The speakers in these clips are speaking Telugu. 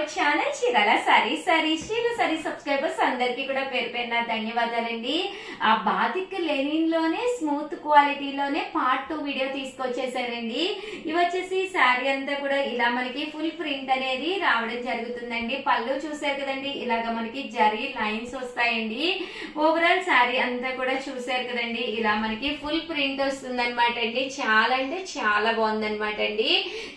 Our channel Chirala saris subscribers అందరికీ కూడా పేరు పేరున ధన్యవాదాలండి. ఆ బాతిక్ లెనిన్ లోనే స్మూత్ క్వాలిటీలోనే పార్ట్ 2 వీడియో తీసుకొచ్చేసారండి. ఇవి వచ్చేసి శారీ అంతా కూడా ఇలా మనకి ఫుల్ ప్రింట్ అనేది రావడం జరుగుతుందండి. పళ్ళు చూసారు కదండి, ఇలాగ మనకి జరీ లైన్స్ వస్తాయండి. ఓవరాల్ శారీ అంతా కూడా చూసారు కదండి, ఇలా మనకి ఫుల్ ప్రింట్ వస్తుంది అనమాట అండి. చాలా అంటే చాలా బాగుంది అనమాట అండి.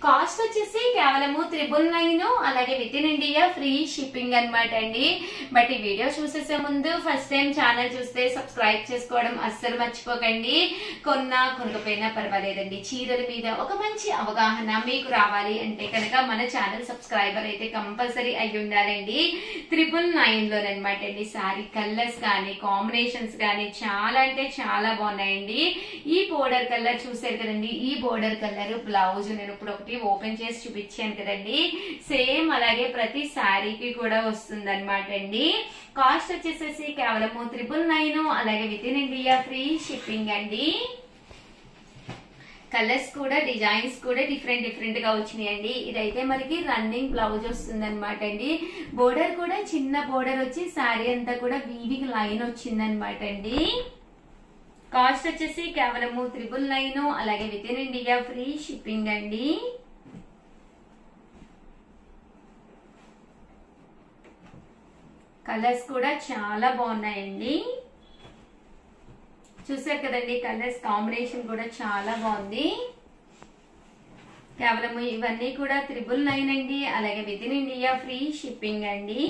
కాస్ట్ వచ్చేసి కేవలము 999, అలాగే with in India free shipping అనమాట అండి. బట్ ఈ వీడియో చూసేసే ముందు ఫస్ట్ టైం ఛానల్ చూస్తే సబ్స్క్రైబ్ చేసుకోవడం అస్సలు మర్చిపోకండి. కొనకపోయినా పర్వాలేదండి, చీరల మీద ఒక మంచి అవగాహన మీకు రావాలి అంటే కనుక మన ఛానల్ సబ్స్క్రైబర్ అయితే కంపల్సరీ అయి ఉండాలండి. 999 లోనమాట అండి. సారీ కలర్స్ కానీ కాంబినేషన్స్ కానీ చాలా అంటే చాలా బాగున్నాయండి. ఈ బోర్డర్ కలర్ చూసారు కదండి, ఈ బోర్డర్ కలర్ బ్లౌజ్ నేను ఇప్పుడు ఒకటి ఓపెన్ చేసి చూపించాను కదండి, సేమ్ అలాగే ప్రతి శారీకి కూడా వస్తుంది అనమాట అండి. కాస్ట్ వచ్చేసేసి కేవలము 999, అలాగే with in India free shipping అండి. కలర్స్ కూడా డిజైన్స్ కూడా డిఫరెంట్ గా వచ్చినాయండి. ఇదైతే మనకి రన్నింగ్ బ్లౌజ్ వస్తుంది అనమాట అండి. బోర్డర్ కూడా చిన్న బోర్డర్ వచ్చి శారీ అంతా కూడా వీవింగ్ లైన్ వచ్చింది అనమాట అండి. కాస్ట్ వచ్చేసి కేవలము 999, అలాగే with in India free shipping అండి. కలర్స్ కూడా చాలా బాగున్నాయండి. చూసారు కదండి, కలర్స్ కాంబినేషన్ కూడా చాలా బాగుంది. కేవలం ఇవన్నీ కూడా 999 అండి, అలాగే with in India free shipping అండి.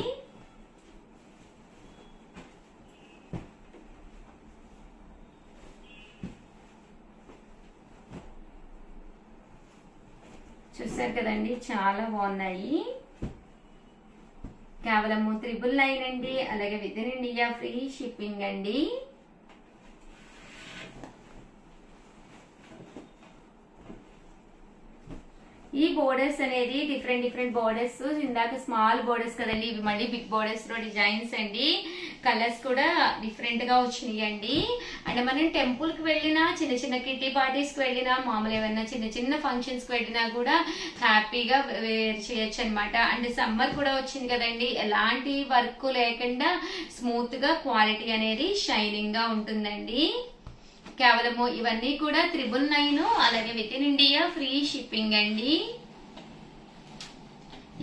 చూసారు కదండి, చాలా బాగున్నాయి. కేవలము 999 అండి, అలాగే with in India free shipping అండి. ఈ బోర్డర్స్ అనేది డిఫరెంట్ బోర్డర్స్. ఇందాక స్మాల్ బోర్డర్స్ కదండి, ఇవి మళ్ళీ బిగ్ బోర్డర్స్ లో డిజైన్స్ అండి. కలర్స్ కూడా డిఫరెంట్ గా వచ్చినాయి అండి. అండ్ మనం టెంపుల్ కి వెళ్ళినా, చిన్న కిటీ పార్టీస్ కి వెళ్ళినా, మామూలు ఏమైనా చిన్న ఫంక్షన్స్ కి వెళ్ళినా కూడా హ్యాపీగా వేర్ చేయొచ్చు అనమాట. అండ్ సమ్మర్ కూడా వచ్చింది కదండి, ఎలాంటి వర్క్ లేకుండా స్మూత్ గా క్వాలిటీ అనేది షైనింగ్ గా ఉంటుందండి. కేవలము ఇవన్నీ కూడా 999, అలాగే with in India free shipping అండి.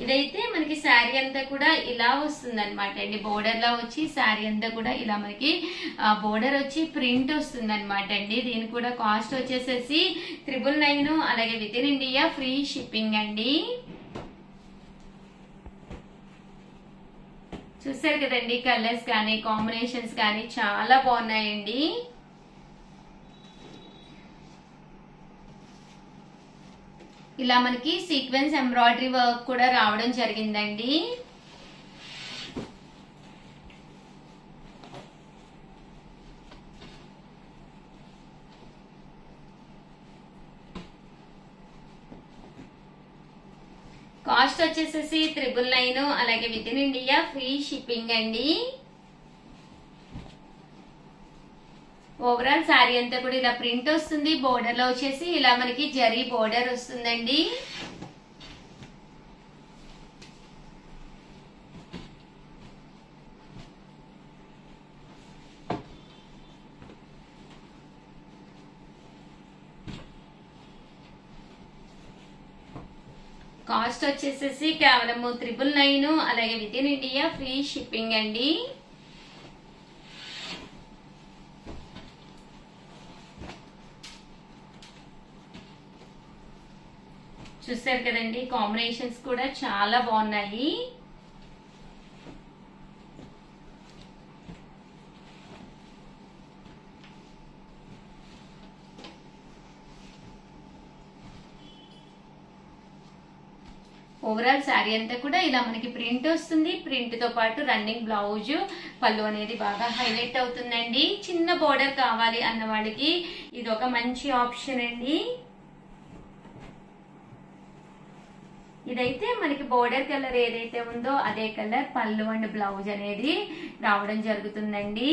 ఇదైతే మనకి శారీ అంతా కూడా ఇలా వస్తుంది అనమాట అండి. బోర్డర్ లా వచ్చి శారీ అంతా కూడా ఇలా మనకి బోర్డర్ వచ్చి ప్రింట్ వస్తుంది అనమాట అండి. దీని కూడా కాస్ట్ వచ్చేసేసి 999, అలాగే with in India free shipping అండి. చూసారు కదండి, కలర్స్ కానీ కాంబినేషన్స్ కానీ చాలా బాగున్నాయండి. ఇలా మనకి సీక్వెన్స్ ఎంబ్రాయిడరీ వర్క్ కూడా రావడం జరిగిందండి. కాస్ట్ వచ్చేసేసి 999, అలాగే with in India free shipping అండి. ఓవరాల్ శారీ అంతా కూడా ఇలా ప్రింట్ వస్తుంది. బోర్డర్ లో వచ్చేసి ఇలా మనకి జరీ బోర్డర్ వస్తుందండి. కాస్ట్ వచ్చేసేసి కేవలము 999, అలాగే with in India free shipping అండి. చూసారు కదండి, కాంబినేషన్స్ కూడా చాలా బాగున్నాయి. ఓవరాల్ శారీ అంతా కూడా ఇలా మనకి ప్రింట్ వస్తుంది. ప్రింట్ తో పాటు రన్నింగ్ బ్లౌజ్, పళ్ళు అనేది బాగా హైలైట్ అవుతుందండి. చిన్న బోర్డర్ కావాలి అన్న వాళ్ళకి ఇది ఒక మంచి ఆప్షన్ అండి. ఇదైతే మనకి బోర్డర్ కలర్ ఏదైతే ఉందో అదే కలర్ పళ్ళు అండ్ బ్లౌజ్ అనేది రావడం జరుగుతుందండి.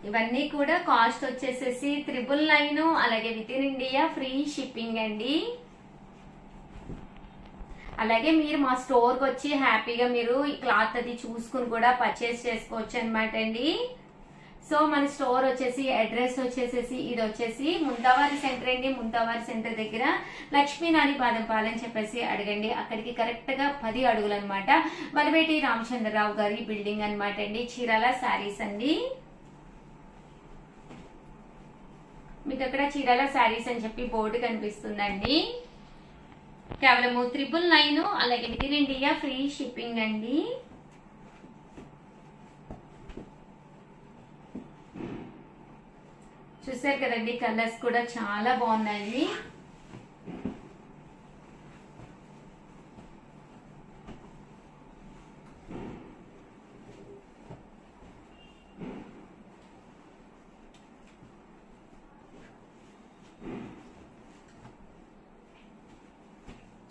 ఇవన్నీ కూడా కాస్ట్ వచ్చేసేసి 999, అలాగే with in India free shipping అండి. అలాగే మీరు మా స్టోర్ కి వచ్చి హ్యాపీగా మీరు ఈ క్లాత్ అది చూసుకుని కూడా పర్చేస్ చేసుకోవచ్చు అనమాట అండి. సో మన స్టోర్ వచ్చేసి అడ్రస్ వచ్చేసేసి ఇది వచ్చేసి ముంతావారి సెంటర్ అండి. ముంతావారి సెంటర్ దగ్గర లక్ష్మీనాని పాదం చెప్పేసి అడగండి. అక్కడికి కరెక్ట్ గా 10 అడుగులు అనమాట. వలవేటి రామచంద్రరావు గారి బిల్డింగ్ అనమాట అండి. చీరాల శారీస్ అండి. మీకు అక్కడ చీరాల శారీస్ అని చెప్పి బోర్డు కనిపిస్తుందండి. కేవలము 999, అలాగే with in India free shipping అండి. చూసారు కదండి, కలర్స్ కూడా చాలా బాగున్నాయి.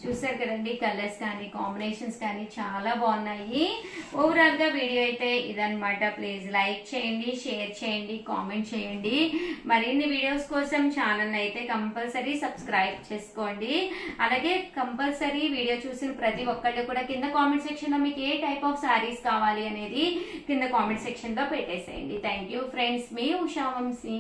చూసారు కదండి, కలర్స్ కానీ కాంబినేషన్స్ కానీ చాలా బాగున్నాయి. ఓవరాల్ గా వీడియో అయితే ఇదనమాట. ప్లీజ్ లైక్ చేయండి, షేర్ చేయండి, కామెంట్ చేయండి. మరిన్ని వీడియోస్ కోసం ఛానల్ అయితే కంపల్సరీ సబ్స్క్రైబ్ చేసుకోండి. అలాగే కంపల్సరీ వీడియో చూసిన ప్రతి ఒక్కళ్ళు కూడా కింద కామెంట్ సెక్షన్ లో మీకు ఏ టైప్ ఆఫ్ శారీస్ కావాలి అనేది కింద కామెంట్ సెక్షన్ లో పెట్టేసేయండి. థ్యాంక్ యూ ఫ్రెండ్స్, మీ ఉషా వంశీ.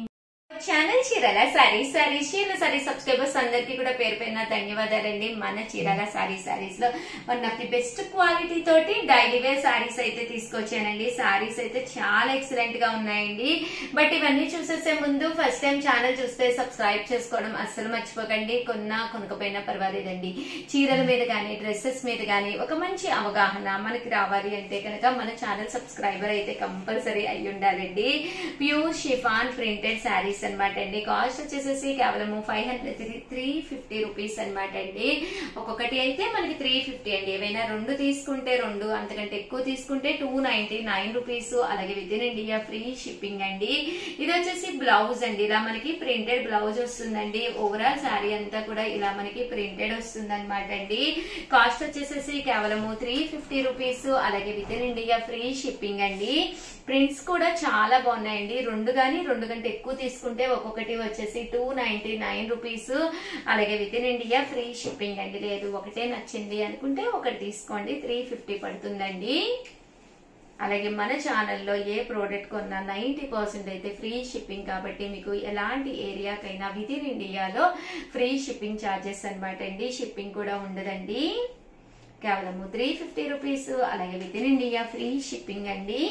ఛానల్ చీరాల శారీస్ సబ్స్క్రైబర్స్ అందరికి కూడా పేరు పైన ధన్యవాదాలండి. మన చీరాల శారీస్ లో one of the best quality తోటి డైలీ వేర్ శారీస్ అయితే తీసుకొచ్చానండి. శారీస్ అయితే చాలా ఎక్సలెంట్ గా ఉన్నాయండి. బట్ ఇవన్నీ చూసేసే ముందు ఫస్ట్ టైం ఛానల్ చూస్తే సబ్స్క్రైబ్ చేసుకోవడం అస్సలు మర్చిపోకండి. కొనకపోయినా పర్వాలేదండి. చీరల మీద గానీ డ్రెస్సెస్ మీద గానీ ఒక మంచి అవగాహన మనకి రావాలి అంటే కనుక మన ఛానల్ సబ్స్క్రైబర్ అయితే కంపల్సరీ అయి ఉండాలండి. ప్యూర్ షిఫాన్ ప్రింటెడ్ శారీస్ అనమాట అండి. కాస్ట్ వచ్చేసేసి కేవలం 350 రూపీస్ అనమాట అండి. ఒక్కొక్కటి అయితే మనకి 350 అండి. ఏవైనా 2 తీసుకుంటే 2, అంతకంటే ఎక్కువ తీసుకుంటే 299 రూపీస్. అలాగే with in India free shipping అండి. ఇది వచ్చేసి బ్లౌజ్ అండి. ఇలా మనకి ప్రింటెడ్ బ్లౌజ్ వస్తుందండి. ఓవరాల్ శారీ అంతా కూడా ఇలా మనకి ప్రింటెడ్ వస్తుంది అనమాట అండి. కాస్ట్ వచ్చేసేసి కేవలం 350 రూపీస్. అలాగే with in India free shipping అండి. ప్రింట్స్ కూడా చాలా బాగున్నాయండి. 2 కానీ 2 కంటే ఎక్కువ తీసుకుంటే ఒక్కొక్కటి వచ్చేసి 299 రూపీస్. అలాగే with in India free shipping అండి. లేదు ఒకటే నచ్చింది అనుకుంటే ఒకటి తీసుకోండి, 350 పడుతుందండి. అలాగే మన ఛానల్లో ఏ ప్రోడక్ట్ కొన్నా 90% అయితే ఫ్రీ షిప్పింగ్ కాబట్టి మీకు ఎలాంటి ఏరియాకైనా విత్ ఇన్ ఇండియాలో ఫ్రీ షిప్పింగ్ ఛార్జెస్ అనమాట అండి. షిప్పింగ్ కూడా ఉండదండి. కేవలం 350 రూపీస్. అలాగే with in India free shipping అండి.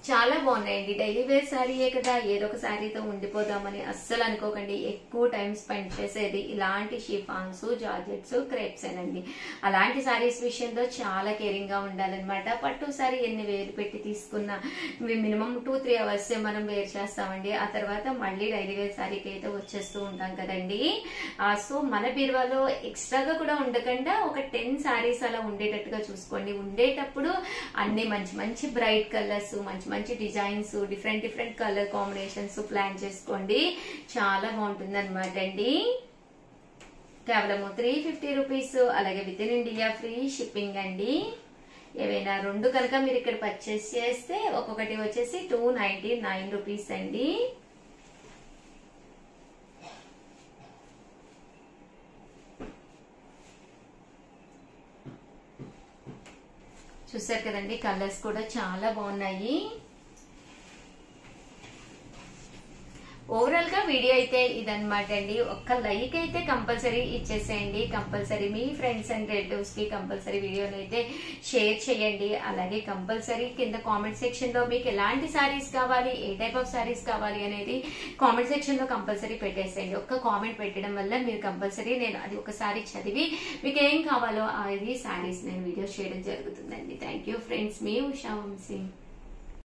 చాలా బాగున్నాయండి. డైలీ వేర్ శారీయే కదా, ఏదో ఒక శారీతో ఉండిపోదామని అస్సలు అనుకోకండి. ఎక్కువ టైం స్పెండ్ చేసేది ఇలాంటి షిఫాన్స్, జార్జెట్స్, క్రేప్స్ అండి. అలాంటి శారీస్ విషయంలో చాలా కేరింగ్ గా ఉండాలన్నమాట. పట్టు శారీ ఎన్ని వేలు పెట్టి తీసుకున్నా మినిమం 2-3 అవర్స్ మనం వేర్ చేస్తామండి. ఆ తర్వాత మళ్ళీ డైలీ వేర్ శారీకి అయితే వచ్చేస్తూ ఉంటాం కదండి. సో మన బీరువాలో ఎక్స్ట్రాగా కూడా ఉండకుండా ఒక 10 శారీస్ అలా ఉండేటట్టుగా చూసుకోండి. ఉండేటప్పుడు అన్ని మంచి మంచి బ్రైట్ కలర్స్, మంచి designs, different colour combinations plan చేసుకోండి. చాలా బాగుంటుంది అనమాట అండి. కేవలం 350 రూపీస్. అలాగే with in India free shipping అండి. ఏవైనా 2 కనుక మీరు ఇక్కడ పర్చేస్ చేస్తే ఒక్కొక్కటి వచ్చేసి 299 రూపీస్ అండి. చూసారు కదండి, కలర్స్ కూడా చాలా బాగున్నాయి. ఓవరాల్ గా వీడియో అయితే ఇదన్నమాట అండి. ఒక్క లైక్ అయితే కంపల్సరీ ఇచ్చేసేయండి. Compulsory me friends and relatives కి కంపల్సరీ వీడియోని అయితే షేర్ చేయండి. అలాగే కంపల్సరీ కింద కామెంట్ సెక్షన్ లో మీకు ఎలాంటి శారీస్ కావాలి, ఏ టైప్ ఆఫ్ శారీస్ కావాలి అనేది కామెంట్ సెక్షన్ లో కంపల్సరీ పెట్టేసేయండి. ఒక్క కామెంట్ పెట్టడం వల్ల మీరు కంపల్సరీ నేను అది ఒకసారి చదివి మీకు ఏం కావాలో అది శారీస్ నేను వీడియో చేయడం జరుగుతుందండి. థ్యాంక్ యూ ఫ్రెండ్స్, మీ ఉషా వంశీ.